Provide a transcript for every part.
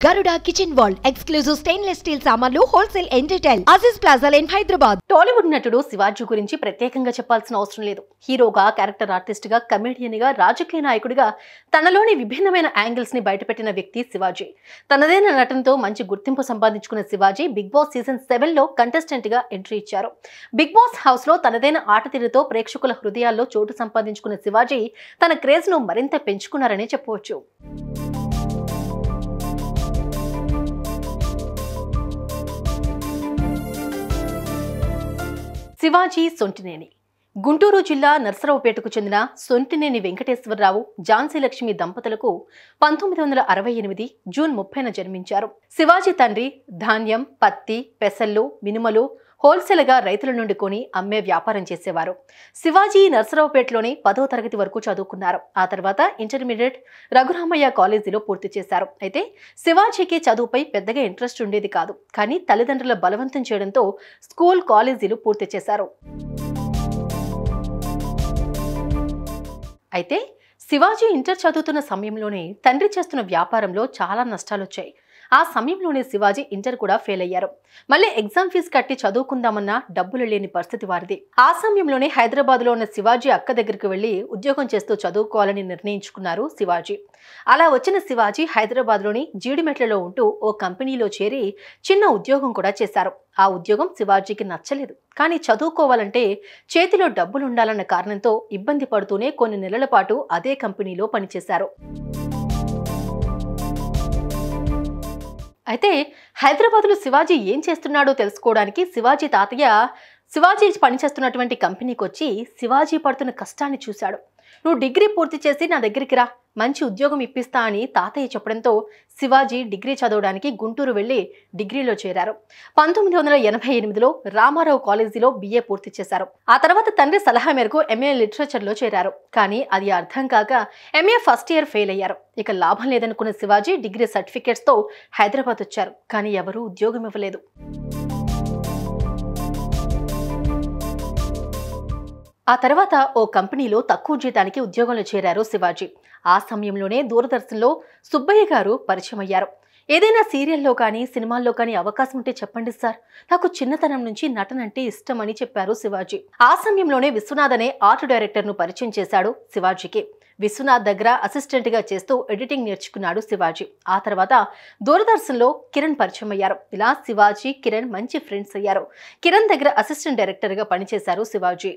Garuda Kitchen World exclusive stainless steel సామాన్లు wholesale and retail Aziz plaza in Hyderabad. Tollywood నటుడు శివాజీ గురించి ప్రత్యేకంగా చెప్పాల్సిన అవసరం లేదు. హీరోగా, క్యారెక్టర్ ఆర్టిస్ట్ గా, కమెడియన్ గా, రాజకీయ నాయకుడిగా తనలోని విభిన్నమైన యాంగిల్స్ ని బయటపెట్టిన వ్యక్తి శివాజీ. తనదైన నటనతో మంచి గుర్తింపు సంపాదించుకున్న శివాజీ బిగ్ బాస్ సీజన్ 7 లో కంటెస్టెంట్ గా ఎంట్రీ ఇచ్చారు. బిగ్ బాస్ హౌస్ లో తనదైన ఆట తీరుతో ప్రేక్షకుల హృదయాల్లో చోటు సంపాదించుకున్న శివాజీ తన క్రేజ్ ను మరింత పెంచుకున్నారని చెప్పవచ్చు. శివాజీ సొంటినేని గుంటూరు జిల్లా నర్సరావుపేటకు చెందిన సొంటినేని వెంకటేశ్వరరావు, ఝాన్సీ లక్ష్మి దంపతులకు 1968 జూన్ 30న జన్మించారు. శివాజీ తండ్రి ధాన్యం, పత్తి, పెసళ్ళు, మినుమలు హోల్సేల్గా రైతుల నుండి కొని అమ్మే వ్యాపారం చేసేవారు. శివాజీ నర్సరావుపేటలోని 10వ తరగతి వరకు చదువుకున్నారు. ఆ తర్వాత ఇంటర్మీడియట్ రఘురామయ్య కాలేజీలో పూర్తి చేశారు. అయితే శివాజీకి చదువుపై పెద్దగా ఇంట్రెస్ట్ ఉండేది కాదు. కానీ తల్లిదండ్రుల బలవంతం చేయడంతో స్కూల్, కాలేజీలు పూర్తి చేశారు. అయితే శివాజీ ఇంటర్ చదువుతున్న సమయంలోనే తండ్రి చేస్తున్న వ్యాపారంలో చాలా నష్టాలొచ్చాయి. ఆ సమయంలోనే శివాజీ ఇంటర్ కూడా ఫెయిల్ అయ్యారు. మళ్ళీ ఎగ్జామ్ ఫీజు కట్టి చదువుకుందామన్నా డబ్బులు లేని పరిస్థితి వారిది. ఆ సమయంలోనే హైదరాబాద్లో ఉన్న శివాజీ అక్క దగ్గరికి వెళ్లి ఉద్యోగం చేస్తూ చదువుకోవాలని నిర్ణయించుకున్నారు శివాజీ. అలా వచ్చిన శివాజీ హైదరాబాద్లోని జీడిమెట్లలో ఉంటూ ఓ కంపెనీలో చేరి చిన్న ఉద్యోగం కూడా చేశారు. ఆ ఉద్యోగం శివాజీకి నచ్చలేదు. కానీ చదువుకోవాలంటే చేతిలో డబ్బులుండాలన్న కారణంతో ఇబ్బంది పడుతూనే కొన్ని నెలల పాటు అదే కంపెనీలో పనిచేశారు. అయితే హైదరాబాద్లో శివాజీ ఏం చేస్తున్నాడో తెలుసుకోవడానికి శివాజీ తాతయ్య శివాజీ పనిచేస్తున్నటువంటి కంపెనీకి వచ్చి శివాజీ పడుతున్న కష్టాన్ని చూశాడు. నువ్వు డిగ్రీ పూర్తి చేసి నా దగ్గరికి రా, మంచి ఉద్యోగం ఇప్పిస్తా అని తాతయ్య చెప్పడంతో శివాజీ డిగ్రీ చదవడానికి గుంటూరు వెళ్లి డిగ్రీలో చేరారు. 1988లో రామారావు కాలేజీలో BA పూర్తి చేశారు. ఆ తర్వాత తండ్రి సలహా మేరకు MA లిటరేచర్లో చేరారు. కానీ అది అర్థం కాక MA ఫస్ట్ ఇయర్ ఫెయిల్ అయ్యారు. ఇక లాభం లేదనుకున్న శివాజీ డిగ్రీ సర్టిఫికేట్స్తో హైదరాబాద్ వచ్చారు. కానీ ఎవరూ ఉద్యోగం ఇవ్వలేదు. ఆ తర్వాత ఓ కంపెనీలో తక్కువ జీతానికి ఉద్యోగంలో చేరారు శివాజీ. ఆ సమయంలోనే దూరదర్శన్లో సుబ్బయ్య గారు పరిచయం అయ్యారు. ఏదైనా సీరియల్లో కానీ సినిమాల్లో కానీ అవకాశం ఉంటే చెప్పండి సార్, నాకు చిన్నతనం నుంచి నటన అంటే ఇష్టం అని చెప్పారు శివాజీ. ఆ సమయంలోనే విశ్వనాథ్ అనే ఆర్ట్ డైరెక్టర్ను పరిచయం చేశాడు శివాజీకి. విశ్వనాథ్ దగ్గర అసిస్టెంట్గా చేస్తూ ఎడిటింగ్ నేర్చుకున్నాడు శివాజీ. ఆ తర్వాత దూరదర్శన్లో కిరణ్ పరిచయం అయ్యారు. ఇలా శివాజీ, కిరణ్ మంచి ఫ్రెండ్స్ అయ్యారు. కిరణ్ దగ్గర అసిస్టెంట్ డైరెక్టర్గా పనిచేశారు శివాజీ.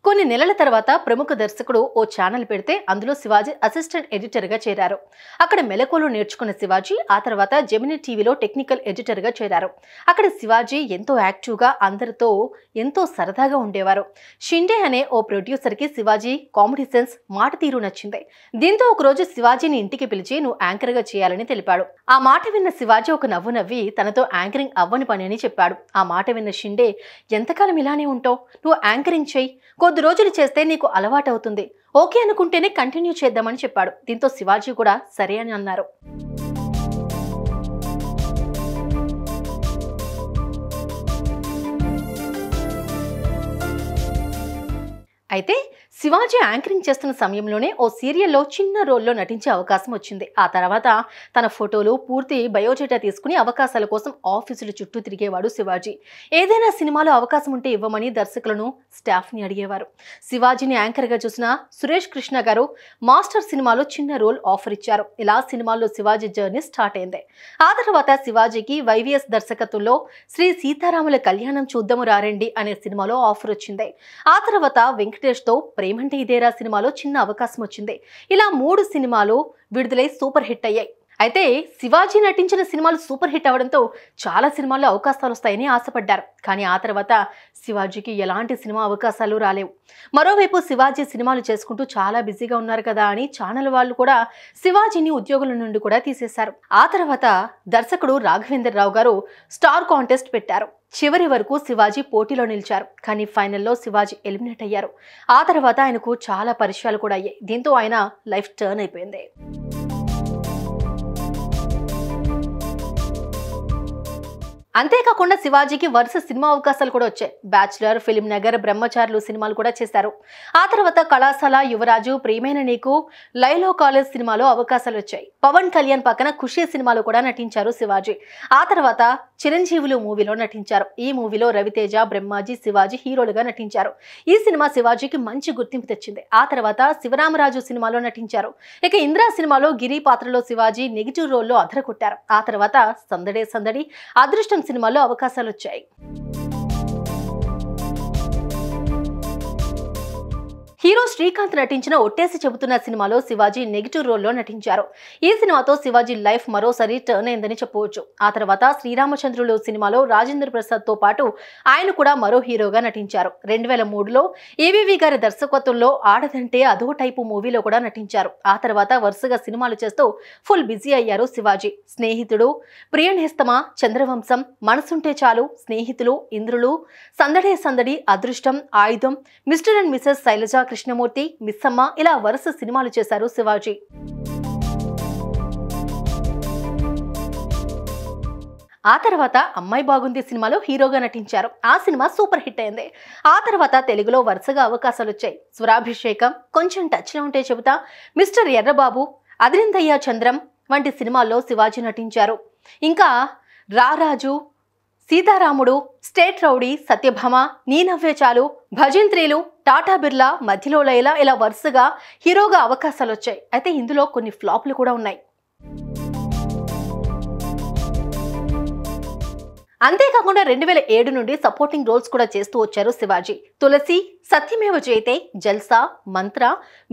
కొన్ని నెలల తర్వాత ప్రముఖ దర్శకుడు ఓ ఛానల్ పెడితే అందులో శివాజీ అసిస్టెంట్ ఎడిటర్గా చేరారు. అక్కడ మెలకువలు నేర్చుకున్న శివాజీ ఆ తర్వాత జెమినీ టీవీలో టెక్నికల్ ఎడిటర్గా చేరారు. అక్కడ శివాజీ ఎంతో యాక్టివ్గా, అందరితో ఎంతో సరదాగా ఉండేవారు. షిండే అనే ఓ ప్రొడ్యూసర్కి శివాజీ కామెడీ సెన్స్, మాట తీరు నచ్చింది. దీంతో ఒకరోజు శివాజీని ఇంటికి పిలిచి నువ్వు యాంకర్గా చేయాలని తెలిపాడు. ఆ మాట విన్న శివాజీ ఒక నవ్వు నవ్వి తనతో యాంకరింగ్ అవ్వని పని అని చెప్పాడు. ఆ మాట విన్న షిండే, ఎంతకాలం ఇలానే ఉంటావు, నువ్వు యాంకరింగ్ చేయి, కొద్ది రోజులు చేస్తే నీకు అలవాటు అవుతుంది, ఓకే అనుకుంటేనే కంటిన్యూ చేద్దామని చెప్పాడు. దీంతో శివాజీ కూడా సరే అని అన్నారు. అయితే శివాజీ యాంకరింగ్ చేస్తున్న సమయంలోనే ఓ సీరియల్లో చిన్న రోల్లో నటించే అవకాశం వచ్చింది. ఆ తర్వాత తన ఫోటోలు, పూర్తి బయోడేటా తీసుకుని అవకాశాల కోసం ఆఫీసుల చుట్టూ తిరిగేవాడు శివాజీ. ఏదైనా సినిమాలో అవకాశం ఉంటే ఇవ్వమని దర్శకులను, స్టాఫ్ని అడిగేవారు. శివాజీని యాంకర్గా చూసిన సురేష్ కృష్ణ గారు మాస్టర్ సినిమాలో చిన్న రోల్ ఆఫర్ ఇచ్చారు. ఇలా సినిమాల్లో శివాజీ జర్నీ స్టార్ట్ అయింది. ఆ తర్వాత శివాజీకి YVS దర్శకత్వంలో శ్రీ సీతారాముల కళ్యాణం చూద్దాము రారండి అనే సినిమాలో ఆఫర్ వచ్చింది. ఆ తర్వాత వెంకటేష్తో ప్రేమంటే ఇదేరా సినిమాలో చిన్న అవకాశం వచ్చింది. ఇలా 3 సినిమాలు విడుదలై సూపర్ హిట్ అయ్యాయి. అయితే శివాజీ నటించిన సినిమాలు సూపర్ హిట్ అవడంతో చాలా సినిమాల్లో అవకాశాలు వస్తాయని ఆశపడ్డారు. కానీ ఆ తర్వాత శివాజీకి ఎలాంటి సినిమా అవకాశాలు రాలేవు. మరోవైపు శివాజీ సినిమాలు చేసుకుంటూ చాలా బిజీగా ఉన్నారు కదా అని ఛానల్ వాళ్ళు కూడా శివాజీని ఉద్యోగుల నుండి కూడా తీసేశారు. ఆ తర్వాత దర్శకుడు రాఘవేంద్ర రావు గారు స్టార్ కాంటెస్ట్ పెట్టారు. చివరి వరకు శివాజీ పోటీలో నిలిచారు. కానీ ఫైనల్లో శివాజీ ఎలిమినేట్ అయ్యారు. ఆ తర్వాత ఆయనకు చాలా పరిచయాలు కూడా అయ్యాయి. దీంతో ఆయన లైఫ్ టర్న్ అయిపోయింది. అంతేకాకుండా శివాజీకి వరుస సినిమా అవకాశాలు కూడా వచ్చాయి. బ్యాచులర్, ఫిల్మ్ నగర్, బ్రహ్మచారులు సినిమాలు కూడా చేశారు. ఆ తర్వాత కళాశాల, యువరాజు, ప్రియమైన నీకు, లైలో కాలేజ్ సినిమాలో అవకాశాలు వచ్చాయి. పవన్ కళ్యాణ్ పక్కన ఖుషి సినిమాలో కూడా నటించారు శివాజీ. ఆ తర్వాత చిరంజీవులు మూవీలో నటించారు. ఈ మూవీలో రవితేజ, బ్రహ్మాజీ, శివాజీ హీరోలుగా నటించారు. ఈ సినిమా శివాజీకి మంచి గుర్తింపు తెచ్చింది. ఆ తర్వాత శివరామరాజు సినిమాలో నటించారు. ఇక ఇంద్రా సినిమాలో గిరి పాత్రలో శివాజీ నెగిటివ్ రోల్లో అదరగొట్టారు. ఆ తర్వాత సందడే సందడి, అదృష్టం సినిమాలో అవకాశాలు వచ్చాయి. హీరో శ్రీకాంత్ నటించిన ఒట్టేసి చెబుతున్న సినిమాలో శివాజీ నెగిటివ్ రోల్లో నటించారు. ఈ సినిమాతో శివాజీ లైఫ్ మరోసారి టర్న్ అయిందని చెప్పవచ్చు. ఆ తర్వాత శ్రీరామచంద్రులు సినిమాలో రాజేంద్ర ప్రసాద్ తో పాటు ఆయన కూడా మరో హీరోగా నటించారు. 2003లో ఏవివి గారి దర్శకత్వంలో ఆడదంటే అదో టైపు మూవీలో కూడా నటించారు. ఆ తర్వాత వరుసగా సినిమాలు చేస్తూ ఫుల్ బిజీ అయ్యారు శివాజీ. స్నేహితుడు, ప్రియనేస్తమా, చంద్రవంశం, మనసుంటే చాలు, స్నేహితులు, ఇంద్రులు, సందడే Sandadi, Adrushtam, Ayudham, Mr and Mrs Sailaja Krishnamurthy, Missamma ఇలా వరుస సినిమాలు చేశారు శివాజీ. ఆ తర్వాత అమ్మాయి బాగుంది సినిమాలో హీరోగా నటించారు. ఆ సినిమా సూపర్ హిట్ అయింది. ఆ తర్వాత తెలుగులో వరుసగా అవకాశాలు వచ్చాయి. స్వరాభిషేకం, కొంచెం టచ్లో ఉంటే చెబుతా, మిస్టర్ ఎర్రబాబు, అదిరిందయ్య చంద్రం వంటి సినిమాల్లో శివాజీ నటించారు. ఇంకా రారాజు, సీతారాముడు, స్టేట్ రౌడీ, సత్యభామ, నీ నవ్వే చాలు, భజంత్రీలు, టాటా బిర్లా, మధ్యలో లైలా ఇలా వరుసగా హీరోగా అవకాశాలు వచ్చాయి. అయితే ఇందులో కొన్ని ఫ్లాప్లు కూడా ఉన్నాయి. అంతేకాకుండా 2007 నుండి సపోర్టింగ్ రోల్స్ కూడా చేస్తూ వచ్చారు శివాజీ. తులసి, సత్యమేవ జయతే, జల్సా, మంత్ర,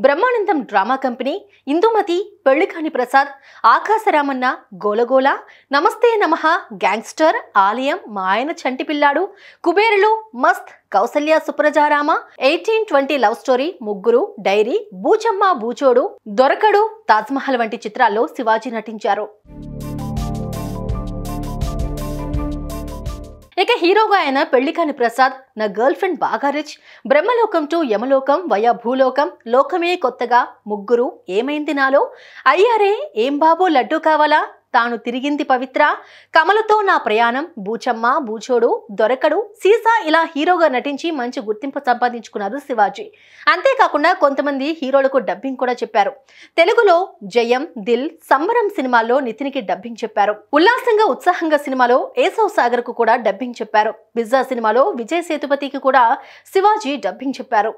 బ్రహ్మానందం డ్రామా కంపెనీ, ఇందుమతి, పెళ్లికాని ప్రసాద్, ఆకాశరామన్న, గోలగోల, నమస్తే నమః, గ్యాంగ్స్టర్, ఆలయం, మా ఆయన చంటి పిల్లాడు, కుబేరులు, మస్త్, కౌసల్య సుప్రజారామ, 1820 లవ్ స్టోరీ, ముగ్గురు, డైరీ, బూచమ్మ బూచోడు, దొరకడు, తాజ్మహల్ వంటి చిత్రాల్లో శివాజీ నటించారు. ఇక హీరోగా ఆయన పెళ్లికాని ప్రసాద్, నా గర్ల్ ఫ్రెండ్ బాగా రిచ్, బ్రహ్మలోకం టు యమలోకం, వయా భూలోకం, లోకమే కొత్తగా, ముగ్గురు, ఏమైంది నాలో, అయ్యారే ఏం బాబో లడ్డు కావాలా, తాను తిరిగింది పవిత్ర, కమలతో నా ప్రయాణం, బూచమ్మ బూచోడు, దొరకడు, సీసా ఇలా హీరోగా నటించి మంచి గుర్తింపు సంపాదించుకున్నారు శివాజీ. అంతేకాకుండా కొంతమంది హీరోలకు డబ్బింగ్ కూడా చెప్పారు. తెలుగులో జయం, దిల్, సంబరం సినిమాల్లో నితిన్కి డబ్బింగ్ చెప్పారు. ఉల్లాసంగా ఉత్సాహంగా సినిమాలో ఏసవ్ సాగర్ కు కూడా డబ్బింగ్ చెప్పారు. పిజ్జా సినిమాలో విజయ్ సేతుపతికి కూడా శివాజీ డబ్బింగ్ చెప్పారు.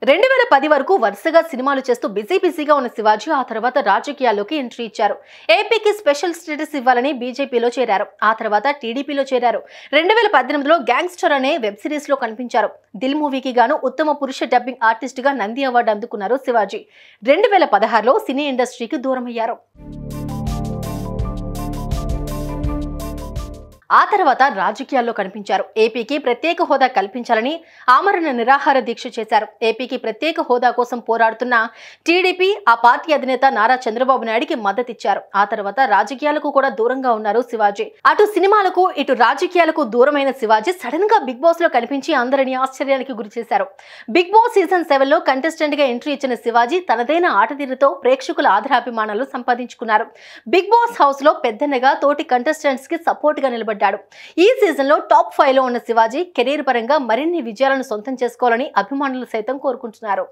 2010 వరకు వరుసగా సినిమాలు చేస్తూ బిజీగా ఉన్న శివాజీ ఆ తర్వాత రాజకీయాల్లోకి ఎంట్రీ ఇచ్చారు. ఏపీకి స్పెషల్ స్టేటస్ ఇవ్వాలని బీజేపీలో చేరారు. ఆ తర్వాత టీడీపీలో చేరారు. 2018లో గ్యాంగ్స్టర్ అనే వెబ్ సిరీస్ లో కనిపించారు. దిల్ మూవీకి గాను ఉత్తమ పురుష డబ్బింగ్ ఆర్టిస్ట్ గా నంది అవార్డు అందుకున్నారు శివాజీ. 2016లో సినీ ఇండస్ట్రీకి దూరమయ్యారు. ఆ తర్వాత రాజకీయాల్లో కనిపించారు. ఏపీకి ప్రత్యేక హోదా కల్పించాలని ఆమరణ నిరాహార దీక్ష చేశారు. ఏపీకి ప్రత్యేక హోదా కోసం పోరాడుతున్న టీడీపీ, ఆ పార్టీ అధినేత నారా చంద్రబాబు నాయుడికి మద్దతిచ్చారు. ఆ తర్వాత రాజకీయాలకు కూడా దూరంగా ఉన్నారు శివాజీ. అటు సినిమాలకు, ఇటు రాజకీయాలకు దూరమైన శివాజీ సడన్ గా బిగ్ బాస్ లో కనిపించి అందరినీ ఆశ్చర్యానికి గురి చేశారు. బిగ్ బాస్ సీజన్ 7లో కంటెస్టెంట్ గా ఎంట్రీ ఇచ్చిన శివాజీ తనదైన ఆటతీరుతో ప్రేక్షకుల ఆదరాభిమానాలు సంపాదించుకున్నారు. బిగ్ బాస్ హౌస్ లో పెద్దన్నగా తోటి కంటెస్టెంట్స్ కి సపోర్ట్ గా నిలబడ్డారు. ఈ సీజన్ లో టాప్ 5 లో ఉన్న శివాజీ కెరీర్ పరంగా మరిన్ని విజయాలను సొంతం చేసుకోవాలని అభిమానులు సైతం కోరుకుంటున్నారు.